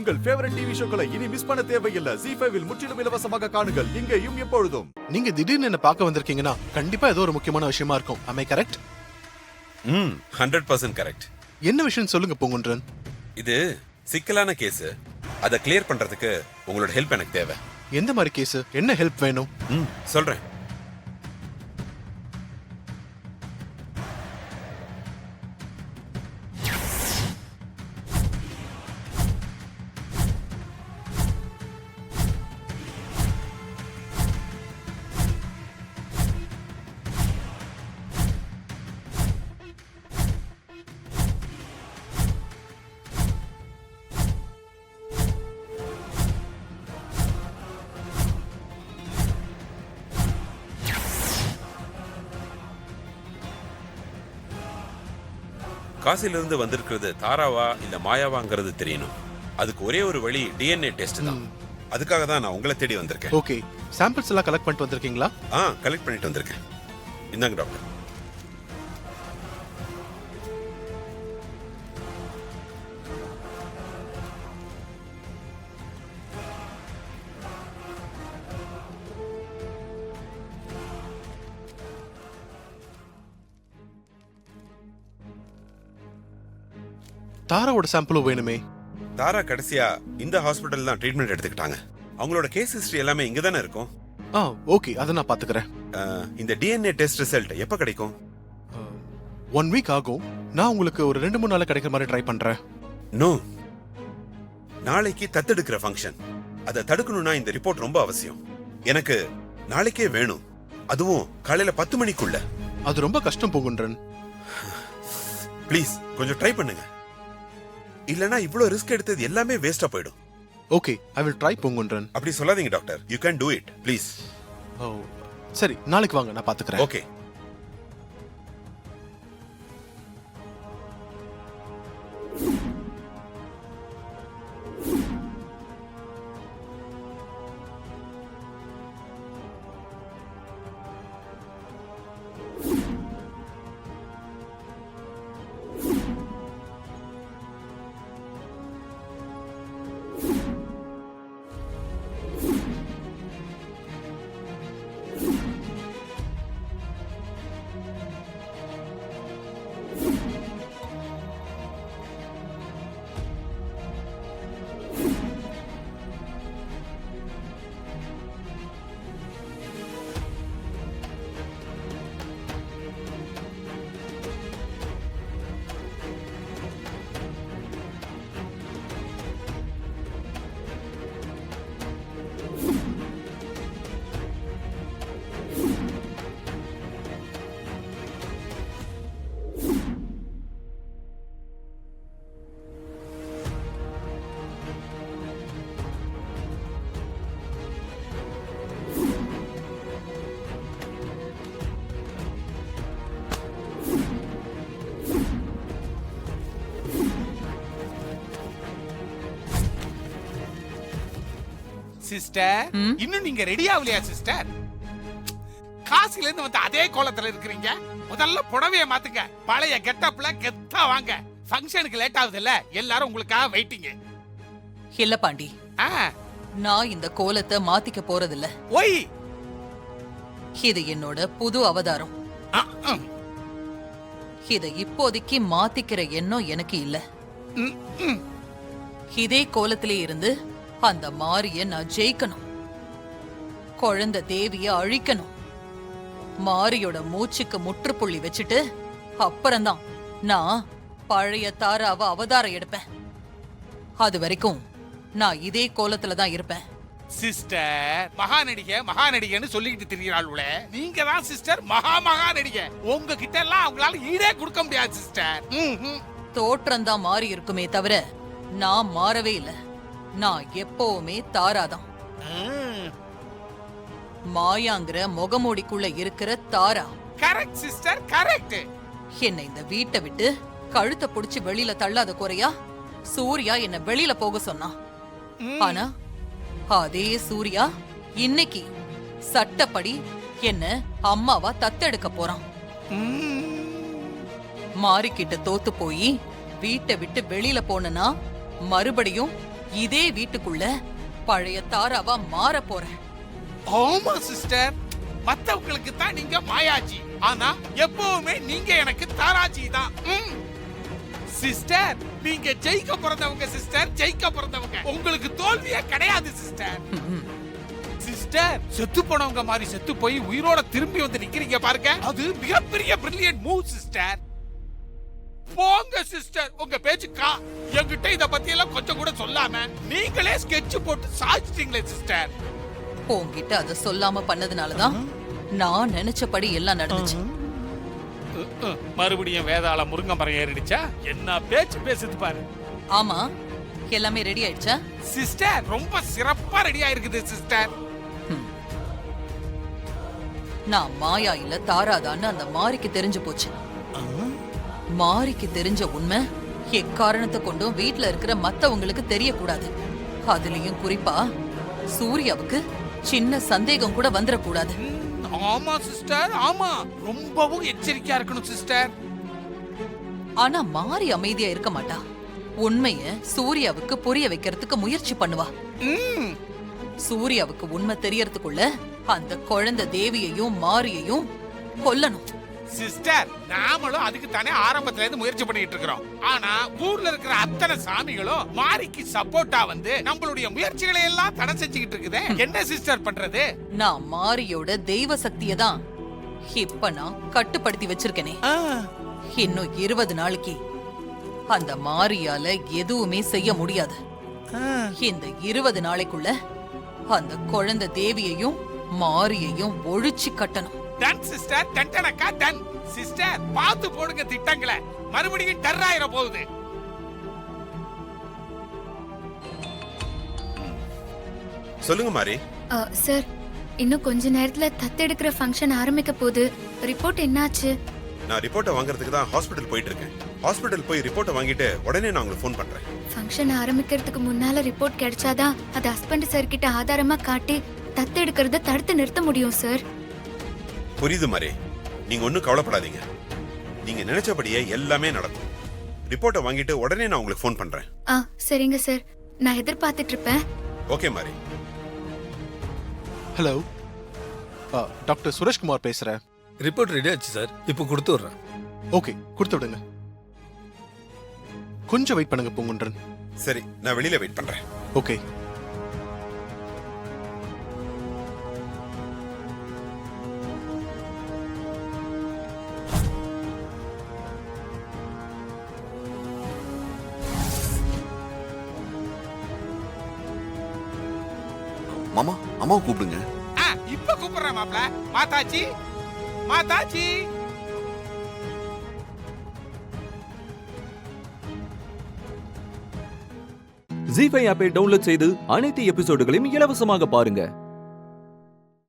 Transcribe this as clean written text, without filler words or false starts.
உங்கள் favourite TV ஷோக்களை இனி miss பண்ண தேவையில்லை. ZEE5 இல் முற்றிலும் இலவசமாக காணுங்கள். இங்கேயும் எப்பொழுதும். நீங்க திடீர்னு என்ன பார்க்க வந்திருக்கீங்கன்னா கண்டிப்பா ஏதோ ஒரு முக்கியமான விஷயமா இருக்கும். Am I correct? 100% கரெக்ட். என்ன விஷயம் சொல்லுங்க பூங்குன்றன். இது சிக்கலான கேஸ். அதை கிளியர் பண்றதுக்கு உங்களோட ஹெல்ப் எனக்கு தேவை. எந்த மாதிரி கேஸ்? என்ன ஹெல்ப் வேணும்? சொல்றேன். காசிலிருந்து வந்திருக்கிறது தாராவா இல்ல மாயாவாங்கிறது தெரியணும். அதுக்கு ஒரே ஒரு வழி டிஎன்ஏ டெஸ்ட் தான். அதுக்காக தான் நான் உங்களை தேடி வந்திருக்கேன். ஓகே, சாம்பிள்ஸ் எல்லாம் கலெக்ட் பண்ணிட்டு வந்திருக்கீங்களா? கலெக்ட் பண்ணிட்டு வந்திருக்கேன். இந்தாங்க டாக்டர். தாராவோட சாம்பிளும் வேணுமே. தாரா கடைசியா இந்த ஹாஸ்பிடல் தான் ட்ரீட்மெண்ட் எடுத்துக்கிட்டாங்க. அவங்களோட கேஸ் ஹிஸ்டரி எல்லாமே இங்க தானே இருக்கும். ஓகே, அதை நான் பாத்துக்கிறேன். இந்த டிஎன்ஏ டெஸ்ட் ரிசல்ட் எப்ப கிடைக்கும்? 1 வீக் ஆகும். நான் உங்களுக்கு ஒரு 2-3 நாள் கிடைக்கிற மாதிரி ட்ரை பண்றேன். நோ, நாளைக்கு தத்தெடுக்கிற ஃபங்க்ஷன். அதை தடுக்கணும்னா இந்த ரிப்போர்ட் ரொம்ப அவசியம். எனக்கு நாளைக்கே வேணும், அதுவும் காலையில 10 மணிக்குள்ள. அது ரொம்ப கஷ்டம் பூங்குன்றன். ப்ளீஸ் கொஞ்சம் ட்ரை பண்ணுங்க. இல்லனா இவ்ளோ ரிஸ்க் எடுத்தது எல்லாமே வேஸ்டா போய்டும். Okay, I will try Poongundran. அப்படி சொல்லாதீங்க doctor. You can to it please. சரி, நாளைக்கு வாங்க, நான் பாத்துக்கிறேன். ஓகே. சிஸ்டர், இன்னும் நீங்க ரெடி ஆகலையா சிஸ்டர்? காசில இருந்து வந்து அதே கோலத்துல இருக்கிறீங்க. முதல்ல புடவைய மாத்துங்க. பழைய கெட்டப்ல கெத்தா வாங்க. ஃபங்க்ஷனுக்கு லேட் ஆகுது இல்ல, எல்லாரும் உங்களுக்காக வெயிட்டிங். இல்ல பாண்டி, நான் இந்த கோலத்தை மாத்திக்க போறதில்ல. ஒய், இது என்னோட புது அவதாரம். இத இப்போதைக்கு மாத்திக்கிற எண்ணம் எனக்கு இல்ல. இதே கோலத்திலே இருந்து அந்த மாரிய நான் ஜெயிக்கணும். குழந்தை தேவிய அழிக்கணும். மாரியோட மூச்சுக்கு முற்றுப்புள்ளி வச்சுட்டு அப்புறம்தான் நான் பழைய தாராவ அவதாரம் எடுப்பேன். அது வரைக்கும் நான் இதே கோலத்துல தான் இருப்பேன். சிஸ்டர், மகாநடிகன்னு சொல்லிக்கிட்டு திரியறாளுல, நீங்க தான் சிஸ்டர் மகா நடிகை. உங்ககிட்ட எல்லாம் அவங்களால ஈடே கொடுக்க முடியாது சிஸ்டர். தோற்றம் தான் மாறி இருக்குமே தவிர நான் மாறவே இல்லை. நான் எப்பவுமே தாராதான். மாயாங்கிற முகமூடிக்குள்ள இருக்கிற தாரா. Correct sister, correct. என்னை இந்த வீட்டை விட்டு கழுத்தை புடிச்சு வெளியில தள்ளாத குறையா சூர்யா என்ன வெளியில போக சொன்னான். ஆனா அதே சூர்யா இன்னைக்கு சட்டப்படி என்ன அம்மாவா தத்தெடுக்க போறான். மாறிக்கிட்ட தோத்து போய் வீட்டை விட்டு வெளியில போனா மறுபடியும் இதே வீட்டுக்குள்ள பழைய தாராவா மாற போறேன். ஆமா சிஸ்டர், மத்தவங்களுக்கு தான் நீங்க மாயாஜி, ஆனா எப்பவுமே நீங்க எனக்கு தாராஜி தான். சிஸ்டர், நீங்க ஜெயிக்க பிறந்தவங்க சிஸ்டர், ஜெயிக்க பிறந்தவங்க. உங்களுக்கு தோல்வியே கிடையாது சிஸ்டர். சிஸ்டர், செத்து போனவங்க மாதிரி செத்து போய் உயிரோட திரும்பி வந்து நிக்கிறீங்க பாருங்க, அது மிகப்பெரிய பிரில்லியன்ட் மூவ் சிஸ்டர். போங்க சிஸ்டர், உங்க பேச்சுக்கா என்கிட்ட இத பத்தி எல்லாம் கொஞ்சம் கூட சொல்லாம நீங்களே ஸ்கெட்ச் போட்டு சாய்ச்சிட்டீங்களே சிஸ்டர். உன்கிட்ட அத சொல்லாம பண்ணதுனாலதான் நான் நினைச்சபடி எல்லாம் நடந்துச்சு. மறுபடியும் வேதாள முருங்க மரம் ஏறிடுச்சா? என்ன பேச்சு பேசுது பாரு. ஆமா, எல்லாமே ரெடி ஆயிடுச்சா? சிஸ்டர், ரொம்ப சிறப்பா ரெடி ஆயிருக்குது சிஸ்டர். நான் மாயா இல்ல தாராதான்னு அந்த மாரிக்கு தெரிஞ்சு போச்சு. மாரிக்கு தெரிஞ்ச உண்மை எக்காரணத்தை கொண்டும் வீட்ல இருக்கிற மத்தவங்களுக்கு தெரியக்கூடாது. அதுலயும் குறிப்பா சூர்யாவுக்கு சின்ன சந்தேகம் கூட வந்துடக்கூடாது. ஆமா சிஸ்டர், ஆமா, ரொம்பவும் எச்சரிக்கையா இருக்கணும் சிஸ்டர். ஆனா மாரி அமைதியா இருக்க மாட்டா. உண்மைய சூர்யாவுக்கு புரிய வைக்கிறதுக்கு முயற்சி பண்ணுவா. சூர்யாவுக்கு உண்மை தெரியறதுக்குள்ள அந்த குழந்தை தேவியையும் மாரியையும் கொல்லணும். சிஸ்டர், நாமளும் அதுக்கு தானே ஆரம்பத்துல இருந்து முயற்சி பண்ணிட்டு இருக்கிறோம். ஆனா ஊர்ல இருக்கிற அத்தனை சாமிகளும் மாரிக்கு சப்போர்ட்டா வந்து நம்மளுடைய முயற்சிகளை எல்லாம் தடை செஞ்சுக்கிட்டு இருக்குதே. என்ன சிஸ்டர் பண்றது? நான் மாரியோட தெய்வ சக்தியை தான் இப்ப நான் கட்டுப்படுத்தி வச்சிருக்கேனே. இன்னும் 20 நாளைக்கு அந்த மாரியால எதுவுமே செய்ய முடியாது. இந்த 20 நாளைக்குள்ள அந்த குழந்தை தேவியையும் மாரியையும் ஒழிச்சு கட்டணும். டன் சிஸ்டர், டன்டனக்கா டன். சிஸ்டர், பார்த்து போடுங்க திட்டங்களை, மறுபடியும் டர்ராயிர போகுது. சொல்லுங்க மாரி. சார், இன்னும் கொஞ்ச நேரத்துல தத்தெடுக்கிற ஃபங்க்ஷன் ஆரம்பிக்க போகுது. ரிப்போர்ட் என்னாச்சு? நான் ரிப்போர்ட்டை வாங்குறதுக்கு தான் ஹாஸ்பிடல் போயிட்டு இருக்கேன். ஹாஸ்பிடல் போய் ரிப்போர்ட்டை வாங்கிட்டு உடனே நான் உங்களுக்கு ஃபோன் பண்றேன். ஃபங்க்ஷன் ஆரம்பிக்கிறதுக்கு முன்னால ரிப்போர்ட் கிடைச்சாதான் அது ஹஸ்பண்ட் சார் கிட்ட ஆதாரமா காட்டி தத்தெடுக்கிறத தடுத்து நிறுத்த முடியும் சார். புரியுது மாரி, நீங்க ஒன்னும் கவலைப்படாதீங்க. நீங்க நினைச்சபடியே எல்லாமே நடக்கும். ரிப்போர்ட்டை வாங்கிட்டு உடனே நான் உங்களுக்கு ஃபோன் பண்றேன். சரிங்க சார், நான் எதிர்பார்த்துட்டு இருப்பேன். ஓகே மாரி. ஹலோ, டாக்டர் சுரேஷ்குமார் பேசுறேன். ரிப்போர்ட் ரெடி ஆச்சு சார், இப்போ கொடுத்து விடுறேன். ஓகே, கொடுத்து விடுங்க. கொஞ்சம் வெயிட் பண்ணுங்க பூங்குன்றன். சரி, நான் வெளியில வெயிட் பண்றேன். ஓகே. மாமா, அம்மாவை கூப்பிடுங்க. இப்ப கூப்பிடுறேன் மாப்ள. மாதாஜி, மாதாஜி. ஜீ5 ஆப்பை டவுன்லோட் செய்து அனைத்து எபிசோடுகளையும் இலவசமாக பாருங்க.